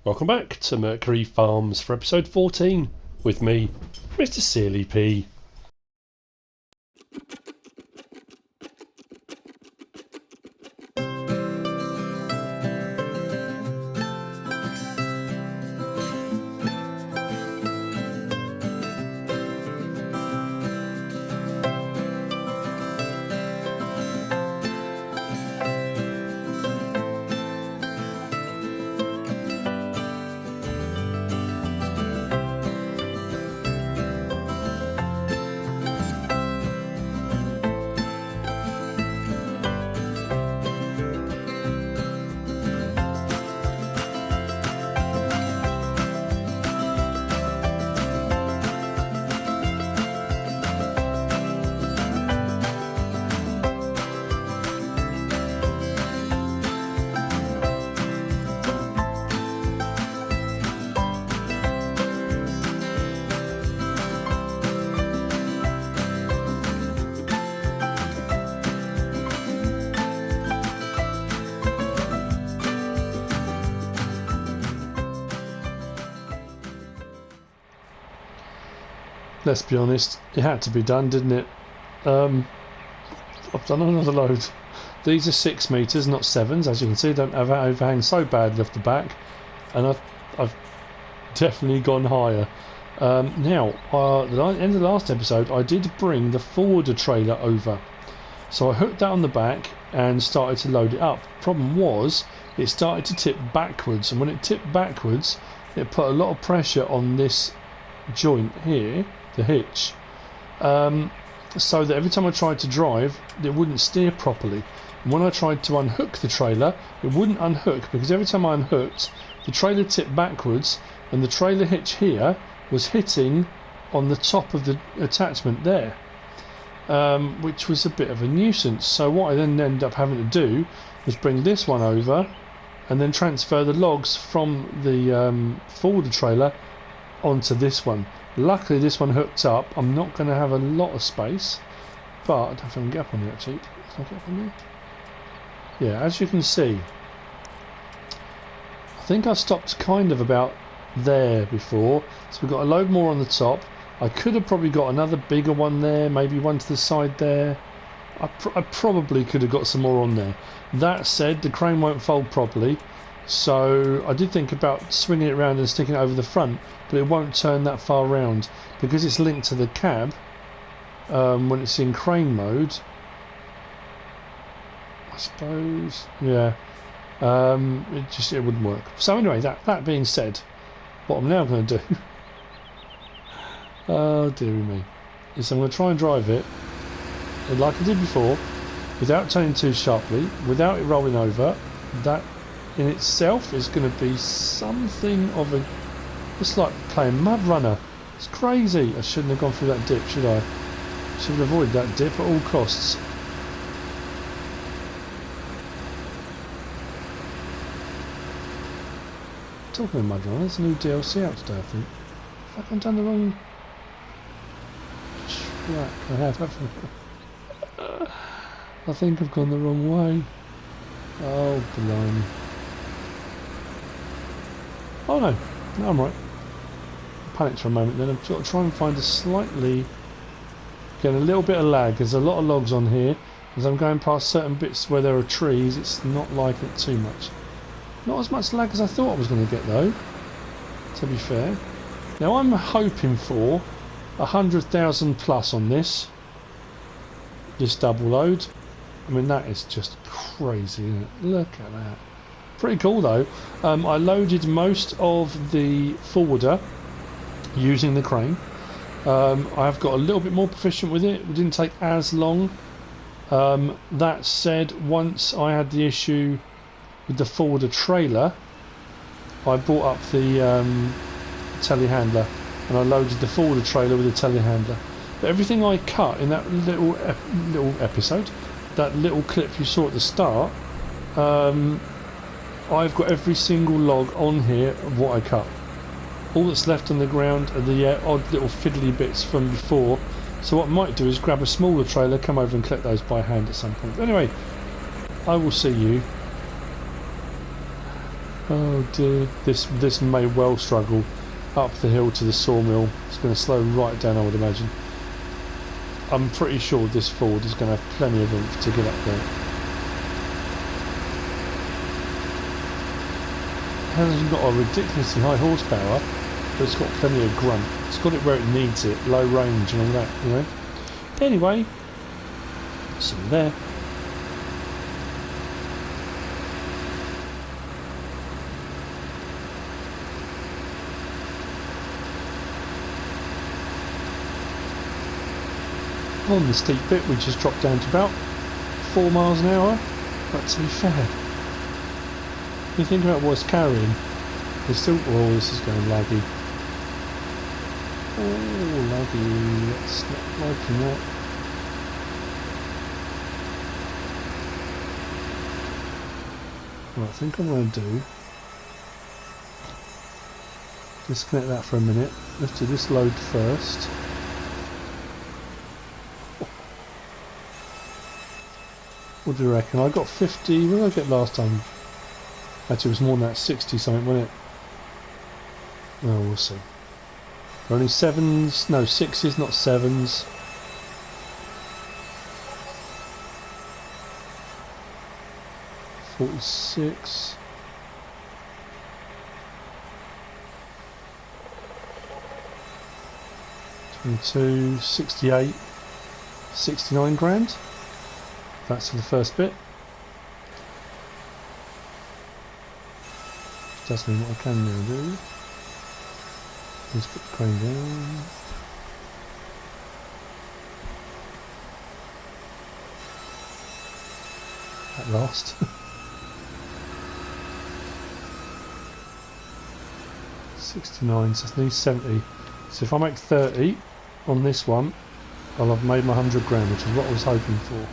Welcome back to Mercury Farms for episode 14 with me, MrSealyp. Let's be honest, it had to be done, didn't it? I've done another load. These are 6 metres, not 7s, as you can see. Don't have overhang so badly off the back, and I've definitely gone higher. Now, at the end of the last episode, I did bring the forwarder trailer over, so I hooked that on the back and started to load it up. Problem was, it started to tip backwards, and when it tipped backwards, it put a lot of pressure on this joint here, the hitch, so that every time I tried to drive it wouldn't steer properly, and when I tried to unhook the trailer it wouldn't unhook, because every time I unhooked the trailer tipped backwards and the trailer hitch here was hitting on the top of the attachment there, which was a bit of a nuisance. So what I then ended up having to do was bring this one over and then transfer the logs from the forwarder trailer onto this one. Luckily this one hooked up. I'm not going to have a lot of space, but I don't know if I can get up on there actually. Can I get up on there? Yeah, as you can see, I think I stopped kind of about there before, so we've got a load more on the top. I could have probably got another bigger one there, maybe one to the side there. I probably could have got some more on there. That said, the crane won't fold properly, so I did think about swinging it around and sticking it over the front, but it won't turn that far round because it's linked to the cab. When it's in crane mode, I suppose, yeah, it wouldn't work. So anyway, that being said, what I'm now going to do, oh dearie me, is I'm going to try and drive it like I did before, without turning too sharply, without it rolling over. That in itself is going to be something of a... It's like playing Mud Runner. It's crazy. I shouldn't have gone through that dip, should I? Should have avoided that dip at all costs. Talking of Mud Runner, there's a new DLC out today, I think. Have I done the wrong track? I have, haven't I? I think I've gone the wrong way. Oh, blimey. Oh no, no, I'm right. I panicked for a moment then. I've got to try and find a slightly... Getting a little bit of lag. There's a lot of logs on here. As I'm going past certain bits where there are trees, it's not like it too much. Not as much lag as I thought I was going to get though, to be fair. Now I'm hoping for 100,000 plus on this double load. I mean, that is just crazy, isn't it? Look at that. Pretty cool though. I loaded most of the forwarder using the crane. I've got a little bit more proficient with it. It didn't take as long. That said, once I had the issue with the forwarder trailer, I brought up the telehandler and I loaded the forwarder trailer with the telehandler. But everything I cut in that little episode, that little clip you saw at the start, I've got every single log on here of what I cut. All that's left on the ground are the odd little fiddly bits from before. So what I might do is grab a smaller trailer, come over and collect those by hand at some point. Anyway, I will see you Oh dear, this may well struggle up the hill to the sawmill. It's going to slow right down, I would imagine. I'm pretty sure this Ford is going to have plenty of oomph to get up there. It hasn't got a ridiculously high horsepower, but it's got plenty of grunt. It's got it where it needs it, low range and all that, you know. Anyway, so there. On the steep bit we just dropped down to about 4 miles an hour, but to be fair, you think about what it's carrying, it's still, oh this is going laggy, oh laggy, that's not liking that. Well, I think I'm going to do, disconnect that for a minute, let's do this load first. What do you reckon? I got 50. What did I get last time? Actually, it was more than that. 60 something, wasn't it? Oh, we'll see. Only sevens. No, sixes, not sevens. $46. $22. $68. 69 grand. That's for the first bit. Does mean what I can now do. Let's put the crane down. At last. $69, so I need 70. So if I make 30 on this one, I'll have made my 100 grand, which is what I was hoping for.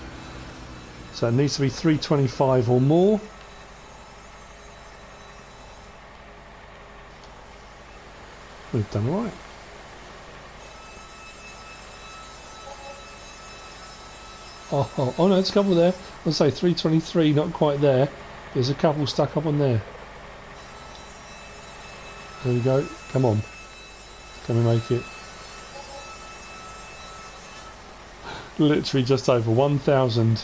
So it needs to be 325 or more. We've done all right. Oh no, there's a couple there. I'll say 323, not quite there. There's a couple stuck up on there. There we go. Come on. Can we make it? Literally just over 1,000.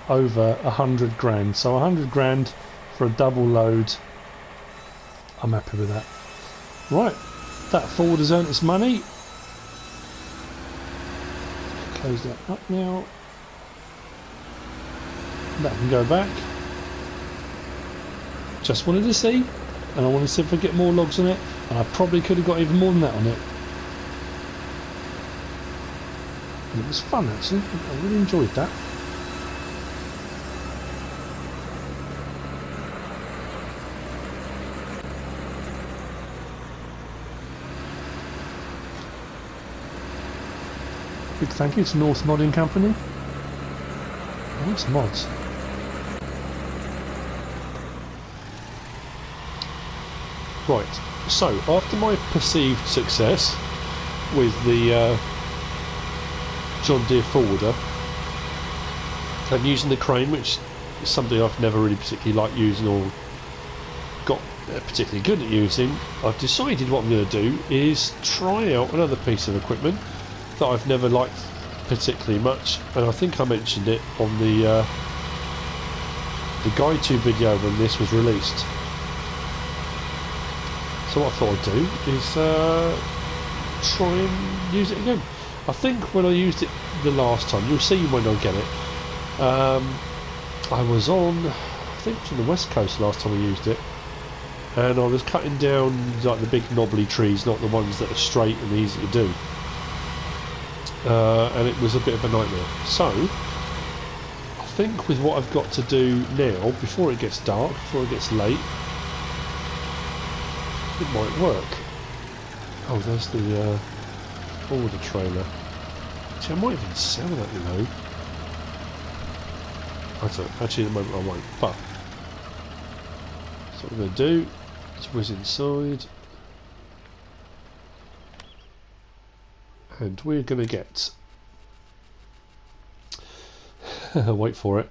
Over 100 grand, so 100 grand for a double load. I'm happy with that. Right, that Ford has earned its money. Close that up now. That can go back. Just wanted to see, and I wanted to see if I get more logs on it, and I probably could have got even more than that on it. And it was fun actually. I really enjoyed that. Big thank you to North Modding Company. What's mods? Right, so after my perceived success with the John Deere forwarder and using the crane, which is something I've never really particularly liked using or got particularly good at using, I've decided what I'm going to do is try out another piece of equipment that I've never liked particularly much, and I think I mentioned it on the guide to video when this was released. So what I thought I'd do is try and use it again. I think when I used it the last time, you'll see when I get it, I was on, I think it was on the west coast last time I used it, and I was cutting down like the big knobbly trees, not the ones that are straight and easy to do. And it was a bit of a nightmare. So I think with what I've got to do now, before it gets dark, before it gets late, it might work. Oh, there's the forwarder trailer. Actually, I might even sell that, you know. I don't, actually at the moment I won't, but so what I'm going to do is whiz inside. And we're going to get, wait for it,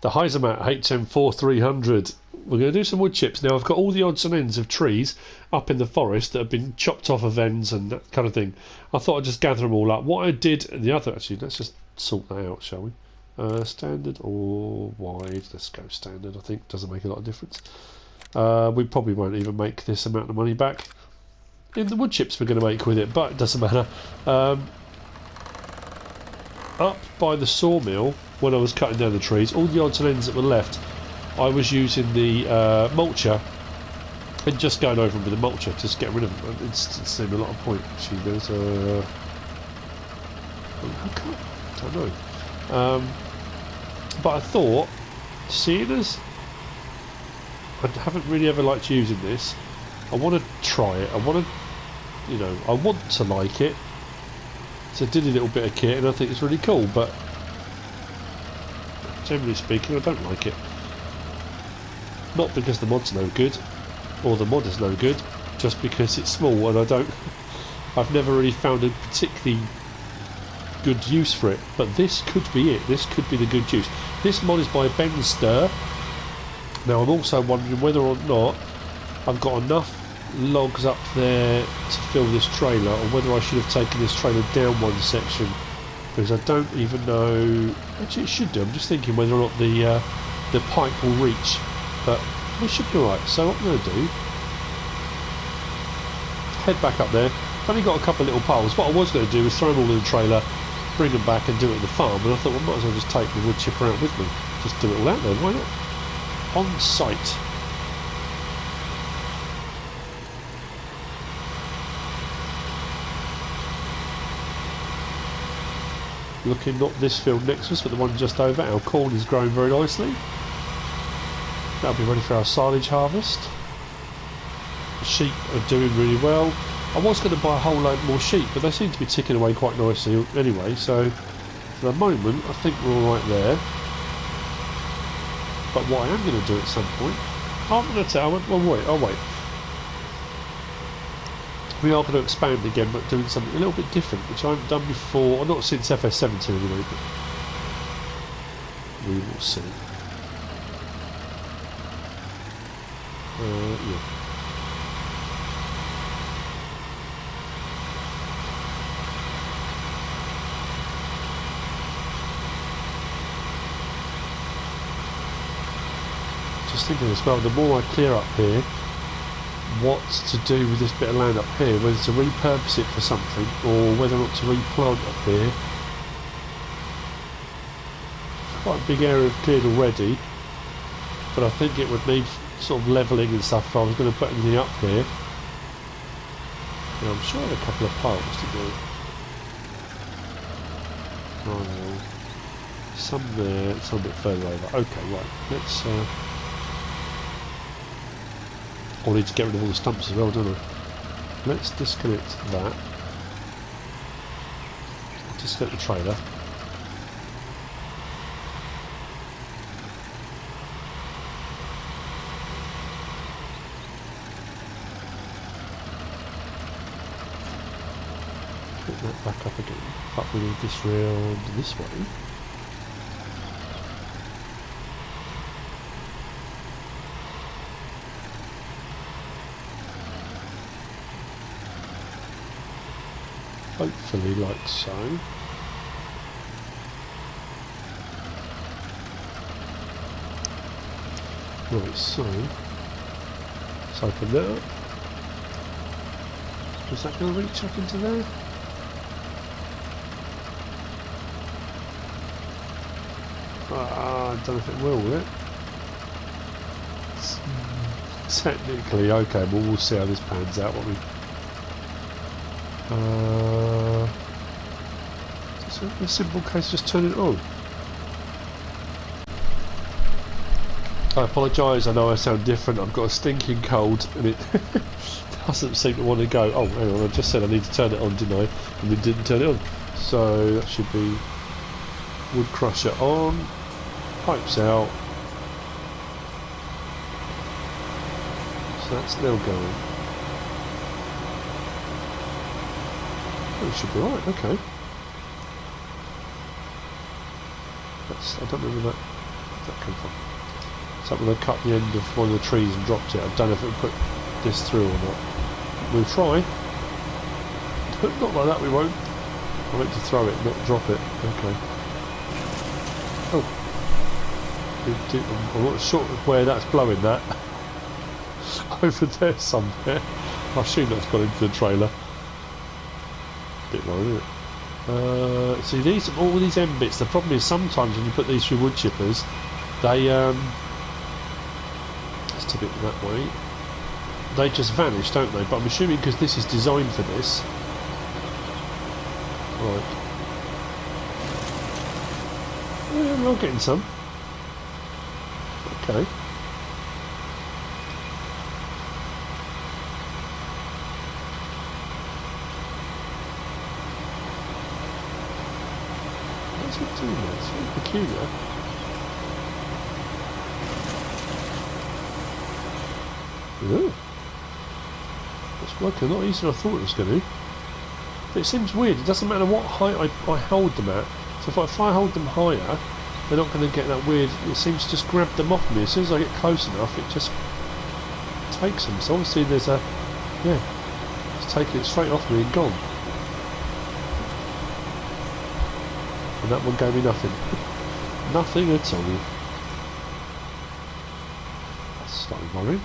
the Heisermat HM4300. We're going to do some wood chips. Now I've got all the odds and ends of trees up in the forest that have been chopped off of ends and that kind of thing. I thought I'd just gather them all up. What I did, and the other, actually, let's just sort that out, shall we? Standard or wide? Let's go standard. I think doesn't make a lot of difference. We probably won't even make this amount of money back in the wood chips we're going to make with it, but it doesn't matter. Up by the sawmill, when I was cutting down the trees, all the odds and ends that were left, I was using the mulcher and just going over them with the mulcher, just get rid of them. It seemed a lot of point. Actually, there's a... I don't know. But I thought, seeing as I haven't really ever liked using this, I want to try it. I want to, you know, I want to like it. So I did a little bit of kit and I think it's really cool, but generally speaking I don't like it. Not because the mod's no good, or the mod is no good, just because it's small and I've never really found a particularly good use for it, but this could be it. This could be the good use. This mod is by Ben Stir. Now I'm also wondering whether or not I've got enough logs up there to fill this trailer, or whether I should have taken this trailer down one section, because I don't even know. Actually it should do. I'm just thinking whether or not the pipe will reach, but we should be alright. So what I'm going to do, head back up there. I've only got a couple of little piles. What I was going to do was throw them all in the trailer, bring them back and do it at the farm, and I thought, well, might as well just take the wood chipper out with me, just do it all out there, why not? On site. Looking not this field next to us, but the one just over. Our corn is growing very nicely. That'll be ready for our silage harvest. The sheep are doing really well. I was going to buy a whole load more sheep, but they seem to be ticking away quite nicely anyway, so for the moment I think we're alright there. But what I am going to do at some point, I'm going to tell, I'll wait. We are going to expand again, but doing something a little bit different, which I haven't done before, or not since FS17 anyway, but we will see. Yeah. Just thinking as well, the more I clear up here, what to do with this bit of land up here, whether to repurpose it for something or whether or not to replant up here. Quite a big area cleared already, but I think it would need sort of levelling and stuff if I was going to put anything up here. Now I'm sure I had a couple of piles to do. Oh, some there, some a bit further over. Okay, right, let's I need to get rid of all the stumps as well, don't I? Let's disconnect that. Disconnect the trailer. Put that back up again. But we need this round this way. Hopefully like so. Right, so let's open that up. Is that going to reach up into there? I don't know if it will it? Technically, okay, well we'll see how this pans out, won't we? Just a simple case of just turning it on. I apologise, I know I sound different, I've got a stinking cold and it doesn't seem to want to go. Oh, hang on, I just said I need to turn it on, didn't I? And we didn't turn it on. So that should be wood crusher on, pipes out. So that's now going. Oh, it should be right, okay. That's, I don't know whether that... I that come from? So when I cut the end of one of the trees and dropped it, I don't know if it would put this through or not. We'll try. Not like that, we won't. I meant to throw it, not drop it. Okay. Oh. I'm not sure where that's blowing that. Over there somewhere. I assume that's gone into the trailer. Bit low, isn't it? See, all these end bits, the problem is sometimes when you put these through wood chippers, they, let's tip it that way, they just vanish, don't they? But I'm assuming because this is designed for this. Right. Yeah, we're all getting some. Okay. What's it doing there? It's very peculiar. Yeah. It's working a lot easier than I thought it was going to. But it seems weird. It doesn't matter what height I hold them at. So if I hold them higher, they're not going to get that weird. It seems to just grab them off me. As soon as I get close enough, it just takes them. So obviously there's a, yeah, it's taking it straight off me and gone. And that one gave me nothing. Nothing at all. That's slightly worrying.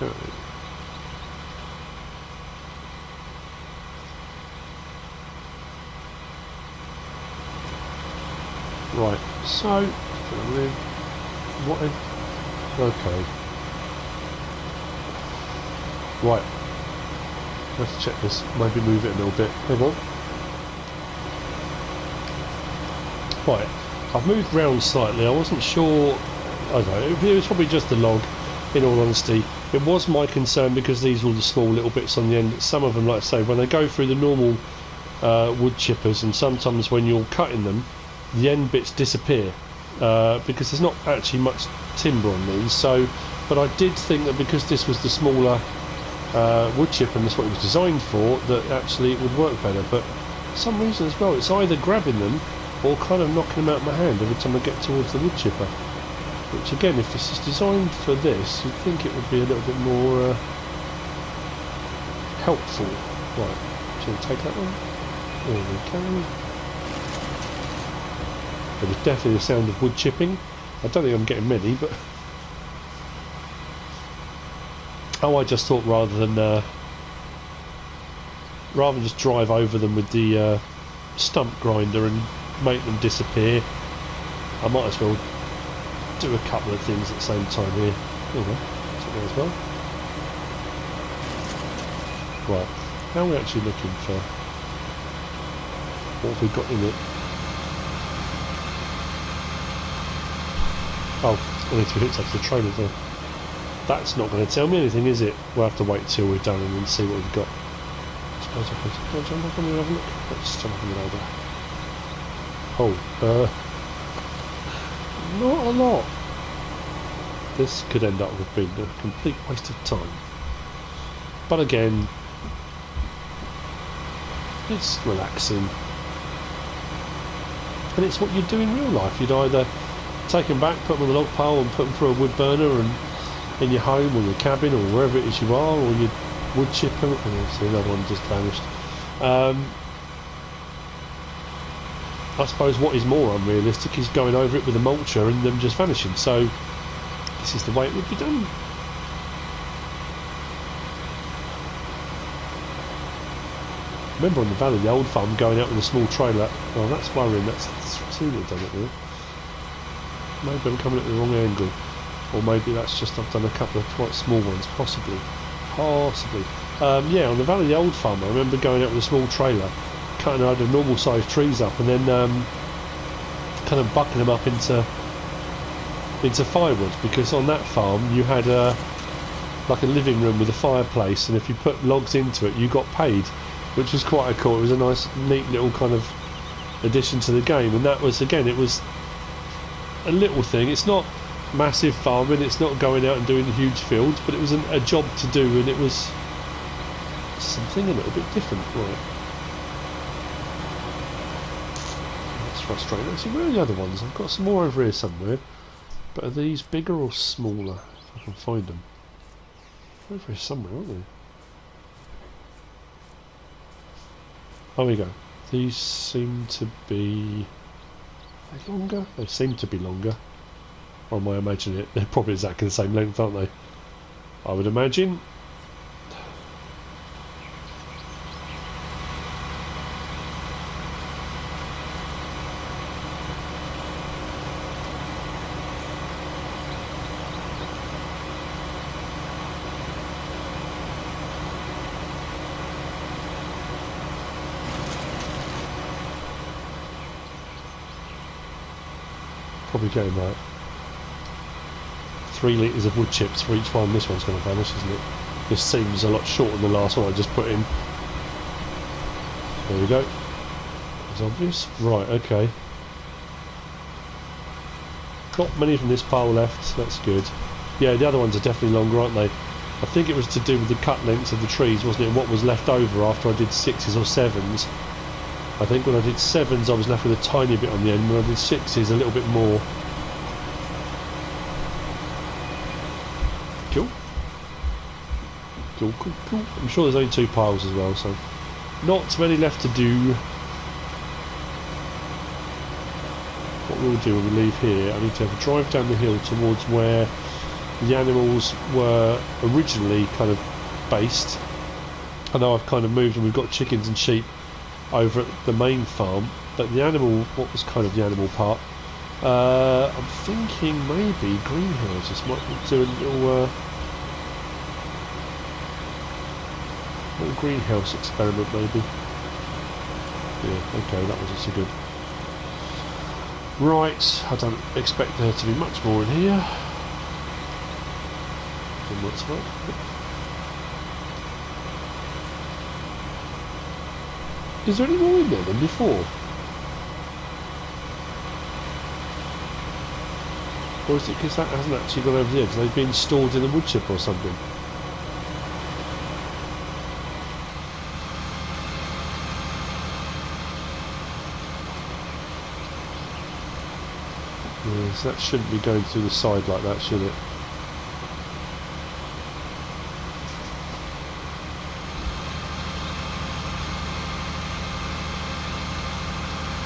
Okay. Right, so what? Okay. Right. Let's check this. Maybe move it a little bit. Hang on. Right. I've moved round slightly. I wasn't sure. I don't know. It was probably just the log. In all honesty, it was my concern because these were the small little bits on the end. Some of them, like I say, when they go through the normal wood chippers, and sometimes when you're cutting them, the end bits disappear because there's not actually much timber on these. So, but I did think that because this was the smaller wood chipper and that's what it was designed for, that actually it would work better. But for some reason as well, it's either grabbing them or kind of knocking them out of my hand every time I get towards the wood chipper. Which again, if this is designed for this, you'd think it would be a little bit more helpful. Right, shall we take that one? There we go. There was definitely the sound of wood chipping. I don't think I'm getting many, but oh, I just thought rather than just drive over them with the stump grinder and make them disappear, I might as well do a couple of things at the same time here. There we go. That's as well. Right. How are we actually looking for? What have we got in it? Oh, I need to be hooked up to the trailer there. That's not going to tell me anything, is it? We'll have to wait till we're done and then see what we've got. I suppose I can jump up on the other look. Let's jump up on the other. Oh, not a lot. This could end up with being a complete waste of time. But again, it's relaxing. And it's what you'd do in real life. You'd either take them back, put them on the log pile and put them through a wood burner and in your home or your cabin or wherever it is you are, or you'd wood chip them. And see, another one just vanished. I suppose what is more unrealistic is going over it with a mulcher and them just vanishing. So this is the way it would be done. Remember on the valley, the old farm, going out with a small trailer. Oh, that's worrying. That's Sealyp done it there. Maybe I'm coming at the wrong angle, or maybe that's just I've done a couple of quite small ones, possibly. Yeah, on the valley, the old farm, I remember going out with a small trailer, cutting a load of normal sized trees up and then kind of bucking them up into firewood, because on that farm you had like a living room with a fireplace, and if you put logs into it you got paid, which was quite cool. It was a nice neat little kind of addition to the game, and that was, again, it was a little thing. It's not massive farming, it's not going out and doing huge fields, but it was a job to do, and it was something a little bit different. Right. Let's frustrating. Actually, where are the other ones? I've got some more over here somewhere. But are these bigger or smaller? If I can find them. Over here somewhere, aren't they? Oh, we go. These seem to be... Are they longer? They seem to be longer. Or am I imagining it? They're probably exactly the same length, aren't they? I would imagine. Probably going like 3 litres of wood chips for each one. This one's going to vanish, isn't it? This seems a lot shorter than the last one I just put in. There we go. It's obvious. Right, okay. Not many from this pile left, that's good. Yeah, the other ones are definitely longer, aren't they? I think it was to do with the cut lengths of the trees, wasn't it? And what was left over after I did 6s or 7s. I think when I did 7s I was left with a tiny bit on the end, when I did 6s a little bit more. Cool. Cool, cool, cool. I'm sure there's only 2 piles as well, so not many left to do. What we'll do when we leave here, I need to have a drive down the hill towards where the animals were originally kind of based. I know I've kind of moved and we've got chickens and sheep over at the main farm, but the animal, what was kind of the animal part, I'm thinking maybe greenhouses might do a little greenhouse experiment maybe. Yeah, okay, that was also good. Right, I don't expect there to be much more in here than what's what. Is there any more in there than before? Or is it because that hasn't actually gone over the edge? They've been stored in a woodchipper or something? Yes, that shouldn't be going through the side like that, should it?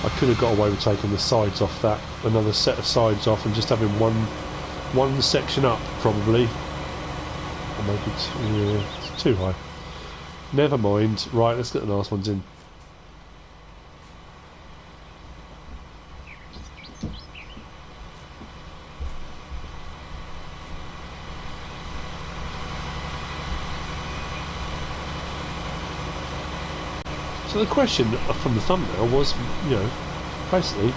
I could have got away with taking the sides off that, another set of sides off, and just having one section up, probably. Or maybe it's too high. Never mind. Right, let's get the last ones in. So the question from the thumbnail was, you know, basically,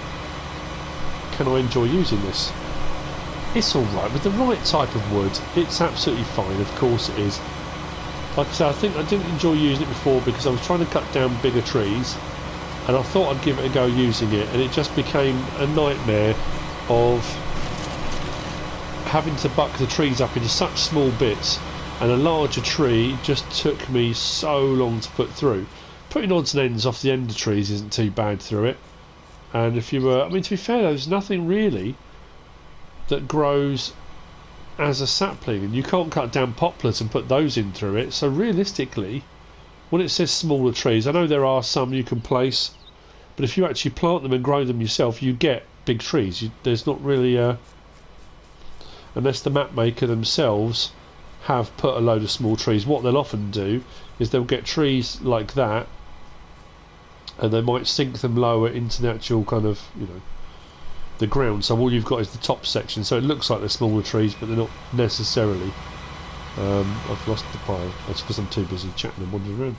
can I enjoy using this? It's alright with the right type of wood. It's absolutely fine, of course it is. Like I said, I think I didn't enjoy using it before because I was trying to cut down bigger trees, and I thought I'd give it a go using it, and it just became a nightmare of having to buck the trees up into such small bits, and a larger tree just took me so long to put through. Putting odds and ends off the end of trees isn't too bad through it, and if you were, I mean, to be fair, there's nothing really that grows as a sapling, and you can't cut down poplars and put those in through it. So realistically, when it says smaller trees, I know there are some you can place, but if you actually plant them and grow them yourself, you get big trees. There's not really unless the map maker themselves have put a load of small trees. What they'll often do is they'll get trees like that, and they might sink them lower into the actual kind of, you know, the ground. So all you've got is the top section, so it looks like they're smaller trees, but they're not necessarily. I've lost the pile. That's because I'm too busy chatting and wandering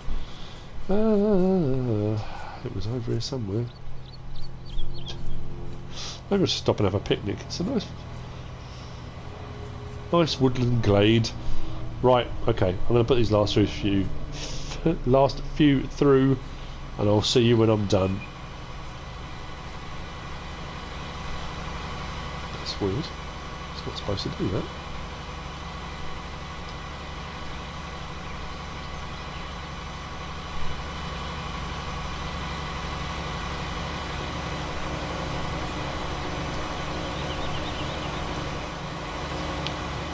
around. It was over here somewhere. Maybe I'll just stop and have a picnic. It's a nice woodland glade. Right, okay, I'm going to put these last few through, and I'll see you when I'm done. That's weird. It's not supposed to do that.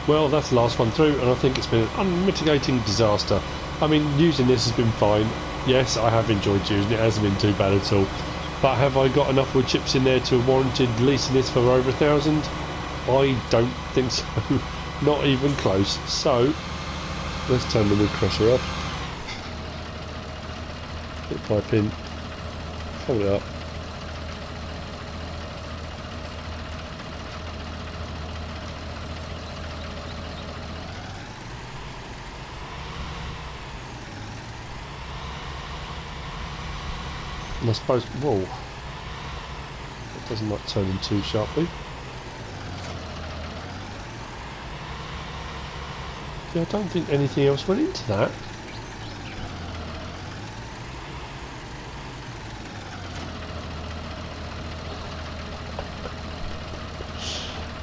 Well, that's the last one through, and I think it's been an unmitigating disaster. I mean, using this has been fine. Yes, I have enjoyed using it. It hasn't been too bad at all. But have I got enough wood chips in there to have warranted leasing this for over 1,000? I don't think so. Not even close. So, let's turn the wood crusher off. Put the pipe in. Hold it up. And I suppose, whoa, it doesn't like turning too sharply. Yeah, I don't think anything else went into that.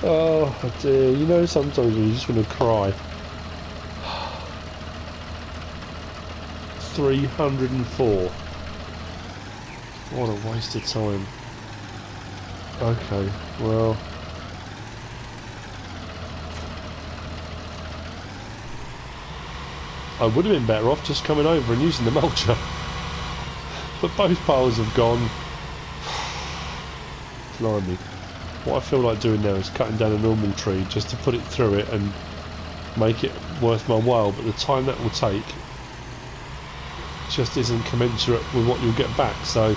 Oh dear, you know sometimes you just want to cry. 304. What a waste of time. Okay, well. I would have been better off just coming over and using the mulcher. But both piles have gone. Blimey. What I feel like doing now is cutting down a normal tree just to put it through it and make it worth my while, but the time that will take just isn't commensurate with what you'll get back, so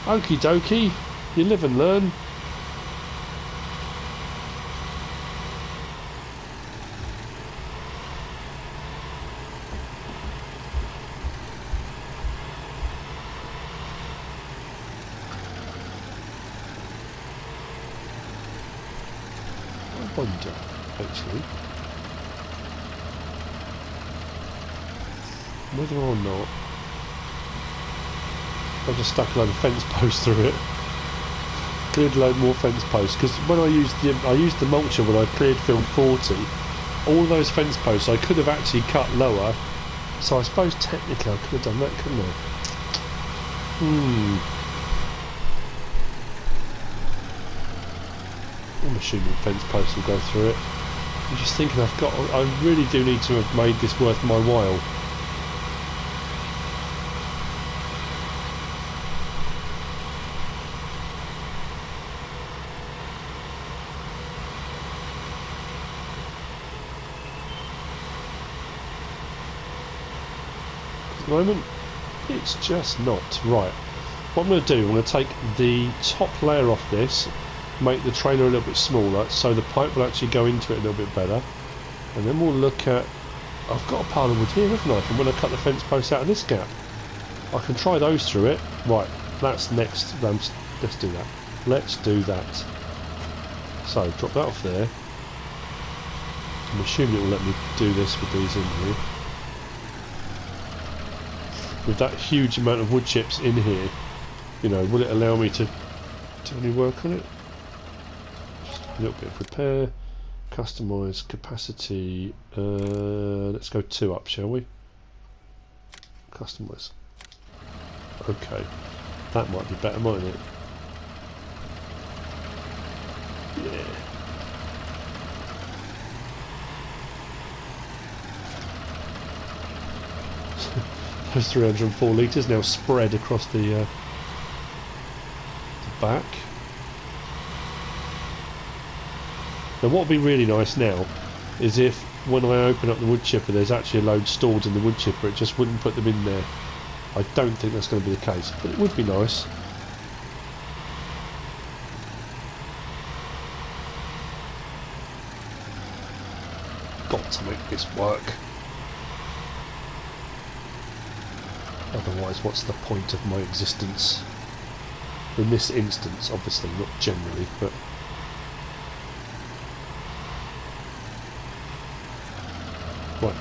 okie dokie, you live and learn. I wonder, actually, whether or not I just stuck a load of fence posts through it, cleared a load more fence posts, because when I used the mulcher when I cleared field 40, all those fence posts I could have actually cut lower, so I suppose technically I could have done that, couldn't I? I'm assuming fence posts will go through it. I'm just thinking I really do need to have made this worth my while. At the moment, it's just not. Right. What I'm going to do, I'm going to take the top layer off this, make the trailer a little bit smaller so the pipe will actually go into it a little bit better, and then we'll look at, I've got a pile of wood here, haven't I, from when I cut the fence posts out of this gap. I can try those through it. Right, that's next. Let's do that. Let's do that. So drop that off there. I'm assuming it will let me do this with these in here. With that huge amount of wood chips in here, you know, will it allow me to do any work on it? A little bit of repair, customise capacity, let's go 2 up, shall we? Customise. Okay, that might be better, mightn't it? Yeah. Those 304 litres now spread across the back. Now what would be really nice now is if when I open up the wood chipper there's actually a load stored in the wood chipper, it just wouldn't put them in there. I don't think that's going to be the case, but it would be nice. Got to make this work. Otherwise, what's the point of my existence? In this instance, obviously, not generally, but... Right.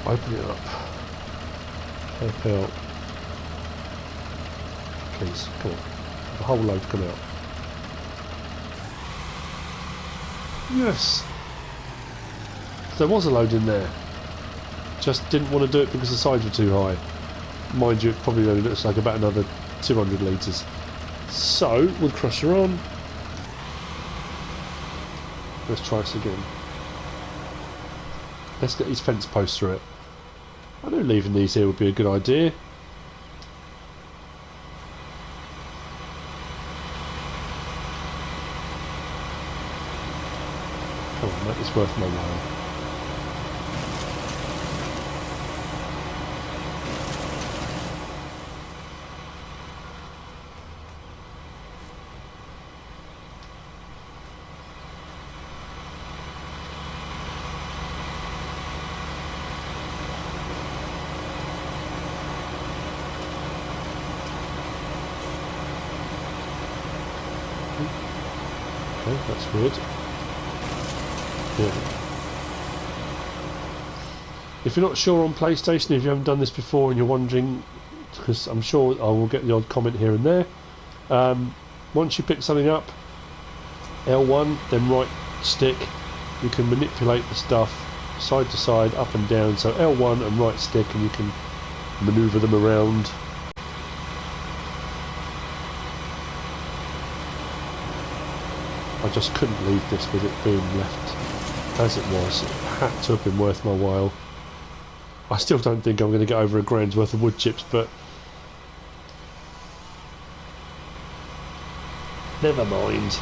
Open it up. Help out. Please, come on. The whole load come out. Yes! There was a load in there. Just didn't want to do it because the sides were too high. Mind you, it probably only looks like about another 200 litres. So, wood crusher on. Let's try this again. Let's get these fence posts through it. I know leaving these here would be a good idea. Come on, mate, it's worth my while. Okay, that's weird. Yeah. If you're not sure on PlayStation, if you haven't done this before and you're wondering, because I'm sure I will get the odd comment here and there, once you pick something up, L1, then right stick, you can manipulate the stuff side to side, up and down, so L1 and right stick, and you can manoeuvre them around. I just couldn't leave this with it being left as it was. It had to have been worth my while. I still don't think I'm going to get over £1,000 worth of wood chips, but never mind.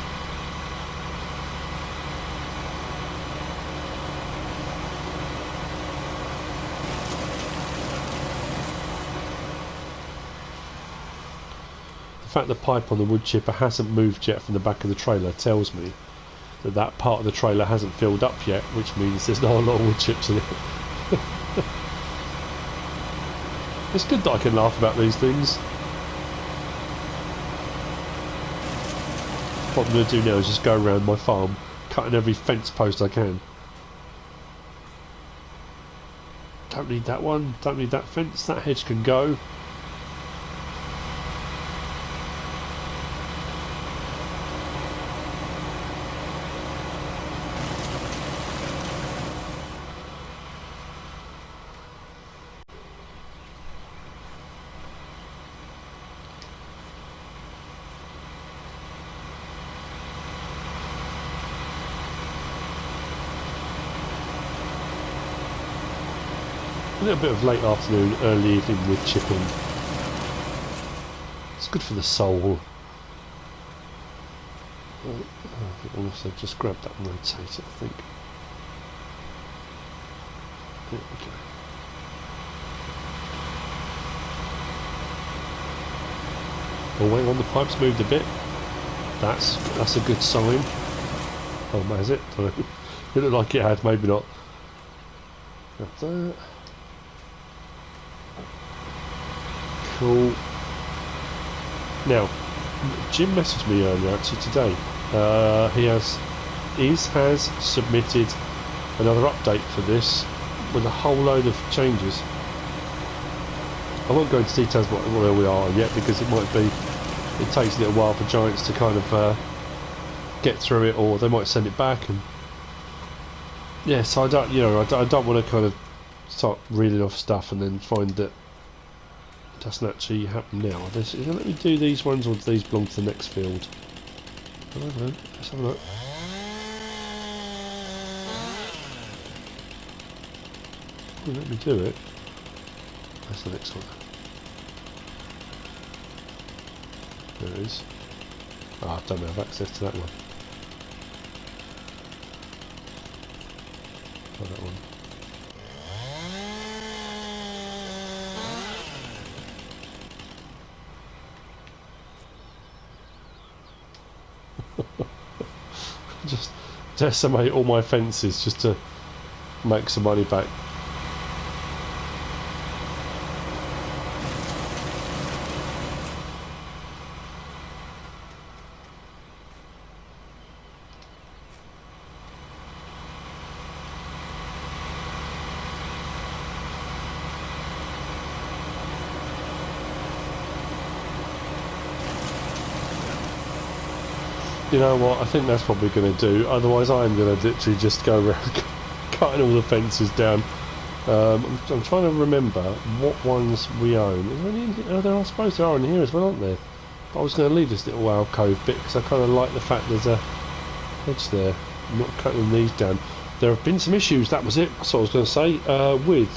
The fact the pipe on the wood chipper hasn't moved yet from the back of the trailer tells me that that part of the trailer hasn't filled up yet, which means there's not a lot of wood chips in it. It's good that I can laugh about these things. What I'm going to do now is just go around my farm, cutting every fence post I can. Don't need that one, don't need that fence, that hedge can go. A little bit of late afternoon, early evening wood chipping. It's good for the soul. I'll also just grab that and rotate it, I think. There we go. Oh, hang on, the pipe's moved a bit. That's a good sign. Oh, has it? It looked like it had, maybe not. Grab that. Cool. Now, Jim messaged me earlier actually today. He has submitted another update for this with a whole load of changes. I won't go into details where we are yet, because it takes a little while for Giants to kind of get through it, or they might send it back. And yeah, so I don't want to kind of start reading off stuff and then find that it doesn't actually happen now. Let me do these ones, or do these belong to the next field? I don't know. Let's have a look. Oh, let me do it. That's the next one. There it is. Ah, I don't have access to that one. Try that one. Just decimate all my fences just to make some money back. You know what, I think that's probably going to do, otherwise I am going to literally just go around cutting all the fences down. I'm trying to remember what ones we own. Is there any, I suppose there are in here as well, aren't there? But I was going to leave this little alcove bit because I kind of like the fact there's a hedge there. I'm not cutting these down. There have been some issues, that was it. That's what I was going to say, with,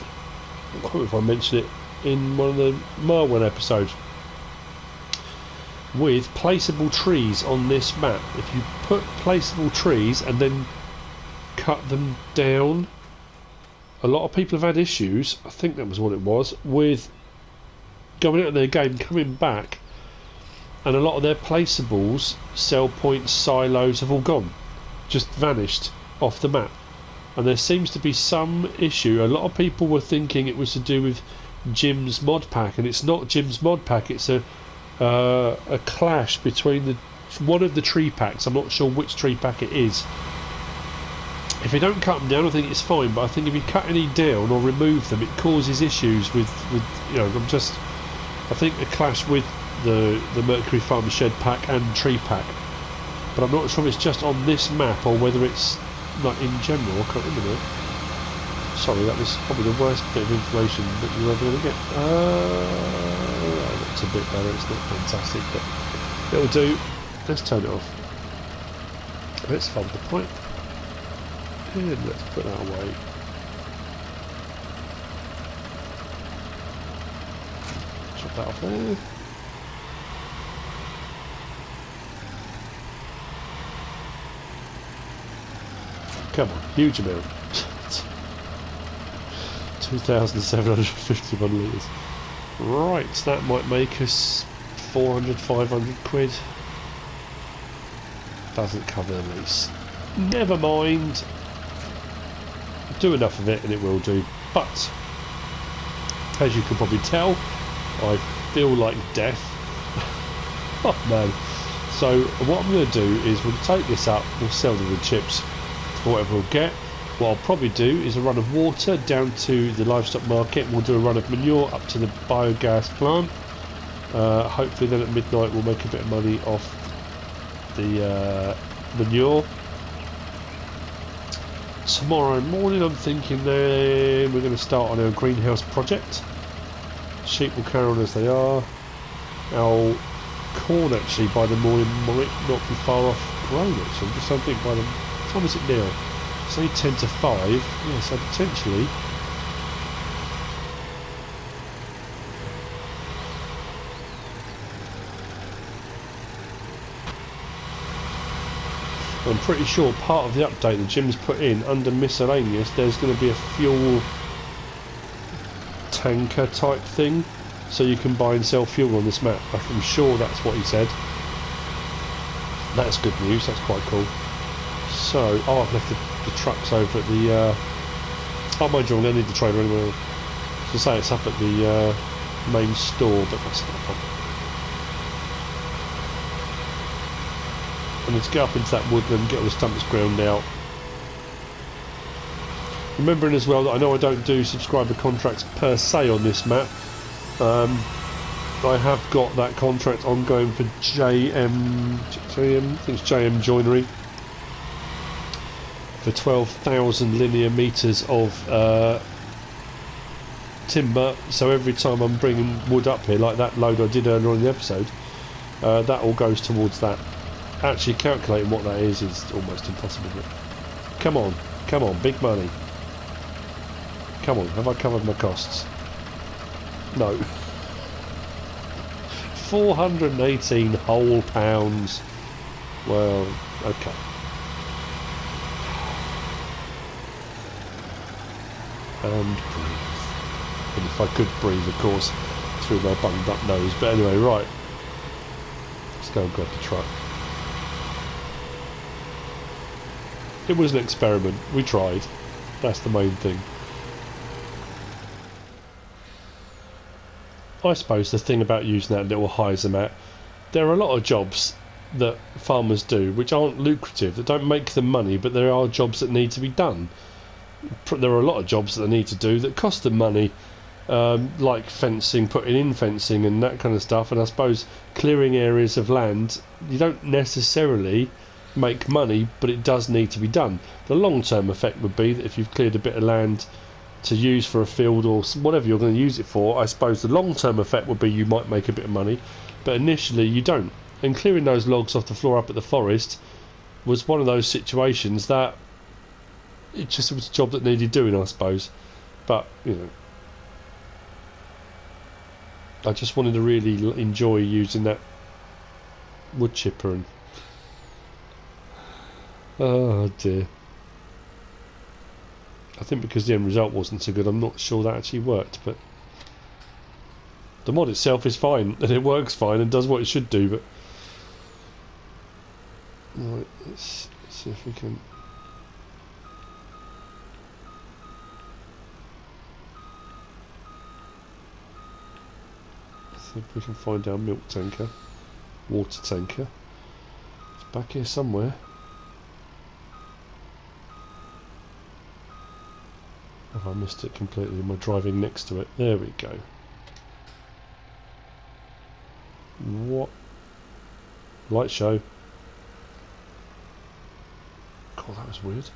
I can't remember if I mentioned it in one of the Marwan episodes, with placeable trees on this map. If you put placeable trees and then cut them down, a lot of people have had issues, I think that was what it was, with going out of their game, coming back, and a lot of their placeables, sell points, silos have all gone, just vanished off the map. And there seems to be some issue. A lot of people were thinking it was to do with JiM's mod pack, and it's not JiM's mod pack. It's a clash between one of the tree packs. I'm not sure which tree pack it is. If you don't cut them down, I think it's fine. But I think if you cut any down or remove them, it causes issues with you know. I think a clash with the Mercury Farm Shed pack and tree pack. But I'm not sure if it's just on this map or whether it's like in general. I can't remember. Sorry, that was probably the worst bit of information that you're ever going to get. That's a bit better. It's not fantastic, but it'll do. Let's turn it off. Let's fold the pipe. And let's put that away. Chop that off there. Come on, huge amount. 2,751 litres. Right, that might make us 400, 500 quid. Doesn't cover the lease. Never mind. Do enough of it and it will do. But, as you can probably tell, I feel like death. Oh man. So, what I'm going to do is we'll take this up, we'll sell the wood chips, whatever we'll get. What I'll probably do is a run of water down to the livestock market, and we'll do a run of manure up to the biogas plant. Hopefully then at midnight we'll make a bit of money off the manure. Tomorrow morning I'm thinking then we're going to start on our greenhouse project. Sheep will carry on as they are. Our corn actually by the morning might not be far off grown actually. I'm just trying to think by the time is it now? It's only 10 to 5. Yeah, so potentially. I'm pretty sure part of the update that JiM's put in under miscellaneous, there's going to be a fuel tanker type thing, so you can buy and sell fuel on this map. I'm sure that's what he said. That's good news. That's quite cool. So, I've left the trucks over at the. Oh, mind you, I don't need the trailer anywhere. I was going to say it's up at the main store, but that's not a problem. I need to get up into that woodland, get all the stumps ground out. Remembering as well that I know I don't do subscriber contracts per se on this map. I have got that contract ongoing for JM, I think it's JM Joinery, for 12,000 linear metres of timber. So every time I'm bringing wood up here, like that load I did earlier on in the episode, that all goes towards that. Actually calculating what that is almost impossible. Come on, big money. Come on, have I covered my costs? No. 418 whole pounds. Well, okay. And breathe. And if I could breathe, of course, through my bunged up nose. But anyway, right. Let's go and grab the truck. It was an experiment. We tried. That's the main thing. I suppose the thing about using that little Hyzer, there are a lot of jobs that farmers do which aren't lucrative, that don't make them money, but there are jobs that need to be done. There are a lot of jobs that they need to do that cost them money, like fencing, putting in fencing and that kind of stuff. And I suppose clearing areas of land, you don't necessarily make money, but it does need to be done. The long-term effect would be that if you've cleared a bit of land to use for a field or whatever you're going to use it for, I suppose the long-term effect would be you might make a bit of money, but initially you don't. And clearing those logs off the floor up at the forest, was one of those situations that it just was a job that needed doing, I suppose. But you know, I just wanted to really enjoy using that wood chipper, and oh dear. I think because the end result wasn't so good, I'm not sure that actually worked, but the mod itself is fine and it works fine and does what it should do. But right, let's see if we can. See if we can find our milk tanker, water tanker. It's back here somewhere. Have I missed it completely? Am I driving next to it? There we go. What? Light show. God, that was weird.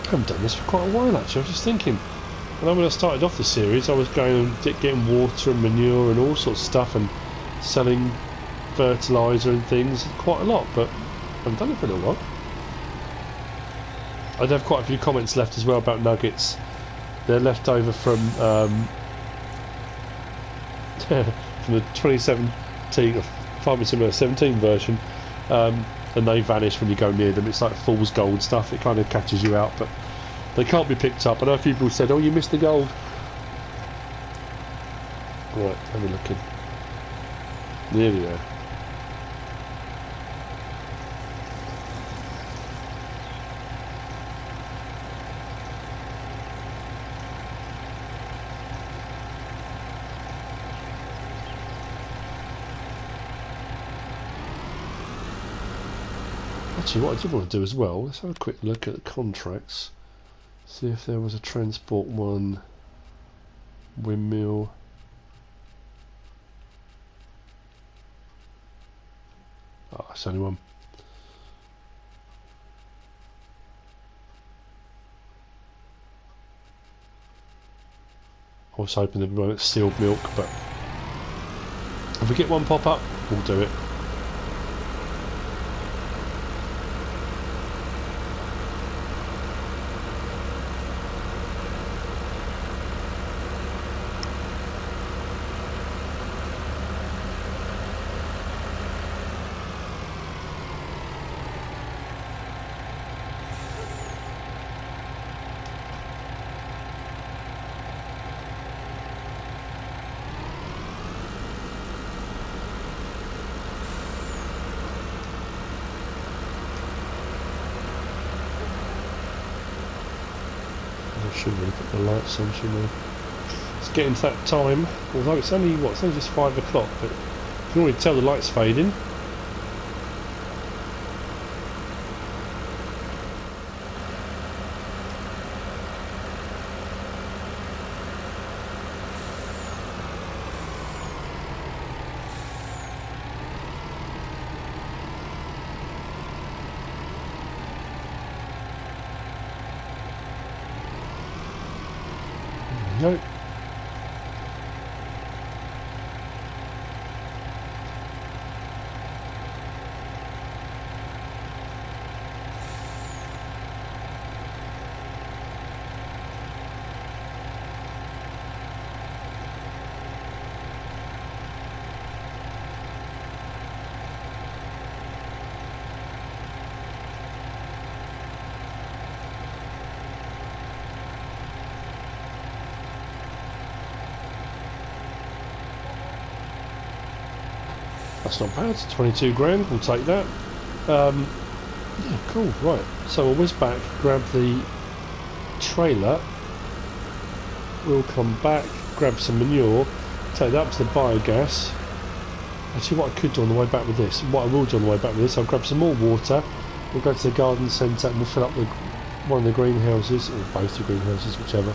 I haven't done this for quite a while actually. I was just thinking, when I started off the series I was going and getting water and manure and all sorts of stuff and selling fertiliser and things quite a lot, but I haven't done it for a little while. I'd have quite a few comments left as well about nuggets. They're left over from from the 2017 Farming Simulator 17 version, and they vanish when you go near them. It's like fool's gold stuff. It kind of catches you out, but they can't be picked up. I know a few people said, "Oh, you missed the gold." Right, have a look in. There we are. Actually, what I did want to do as well, let's have a quick look at the contracts. See if there was a transport one, windmill. Oh, it's only one. I was hoping there'd be sealed milk, but if we get one pop up, we'll do it. Should we put the lights on, should we? It's getting to that time, although it's only, what, it's only just 5 o'clock, but you can already tell the light's fading. Nope. That's not bad, 22 grand, we'll take that. Yeah, cool, right. So we'll whiz back, grab the trailer, we'll come back, grab some manure, take that up to the biogas, Actually, what I could do on the way back with this, what I will do on the way back with this, I'll grab some more water, we'll go to the garden centre and we'll fill up one of the greenhouses, or both the greenhouses, whichever.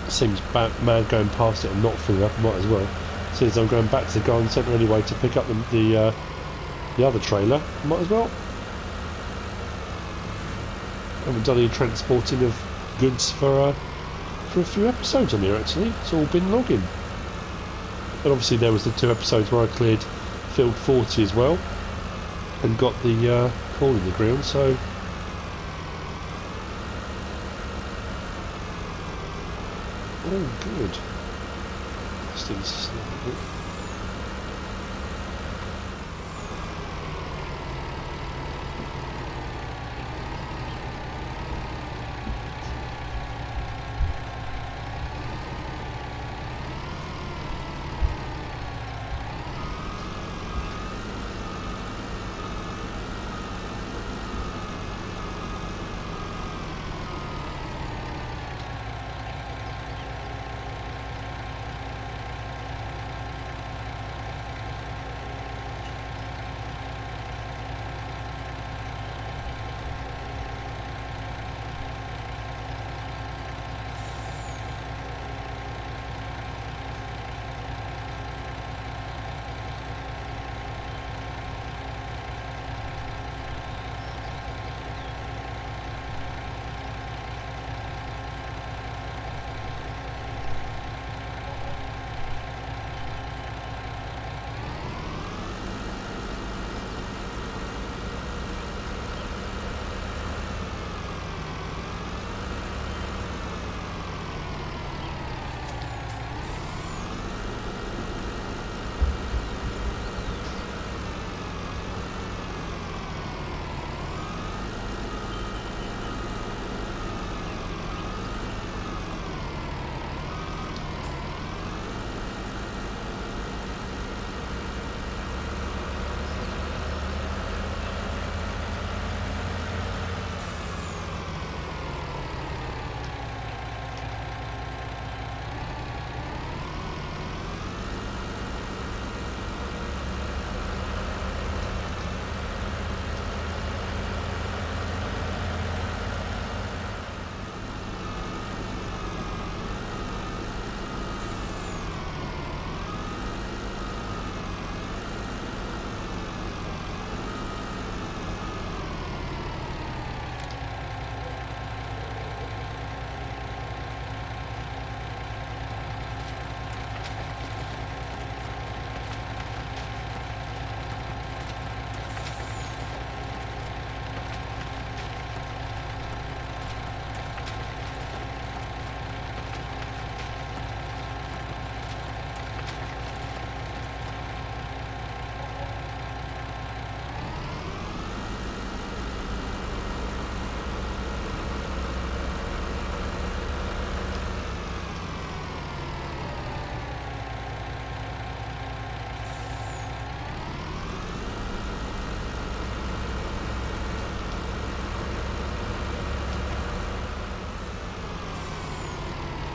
Seems mad going past it and not filling up, might as well. Since I'm going back to the garden centre anyway to pick up the other trailer, might as well. Haven't done any transporting of goods for a few episodes on here actually. It's all been logging. And obviously there was the 2 episodes where I cleared field 40 as well and got the corn in the ground, so all good. Let's do this a little bit.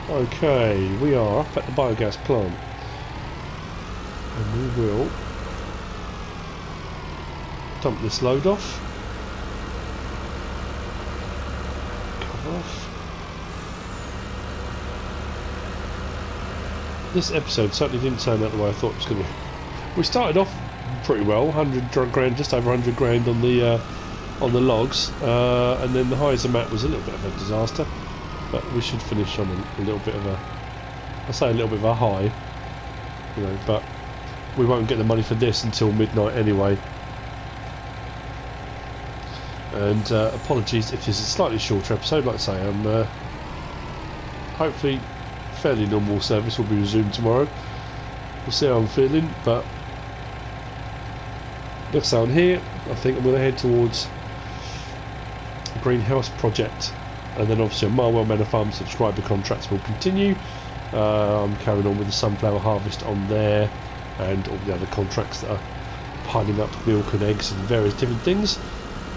Okay, we are up at the biogas plant, and we will dump this load off, cover off. This episode certainly didn't turn out the way I thought it was going to. We started off pretty well, 100 grand, just over 100 grand on the logs, and then the highs and mat was a little bit of a disaster. But we should finish on a little bit of a, I say a little bit of a high, you know, but we won't get the money for this until midnight anyway. And apologies if this is a slightly shorter episode, like I say, I'm hopefully fairly normal service will be resumed tomorrow. We'll see how I'm feeling, but next down here, I think I'm going to head towards the greenhouse project. And then obviously on Marwell Manor Farm subscriber contracts will continue. I'm carrying on with the sunflower harvest on there and all the other contracts that are piling up milk and eggs and various different things.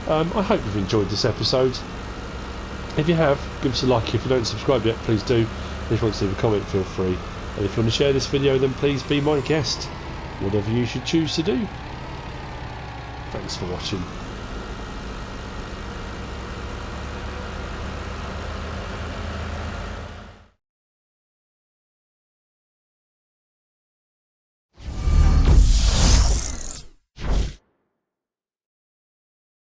I hope you've enjoyed this episode. If you have, give us a like. If you don't subscribe yet, please do. If you want to leave a comment, feel free. And if you want to share this video, then please be my guest. whatever you should choose to do. Thanks for watching.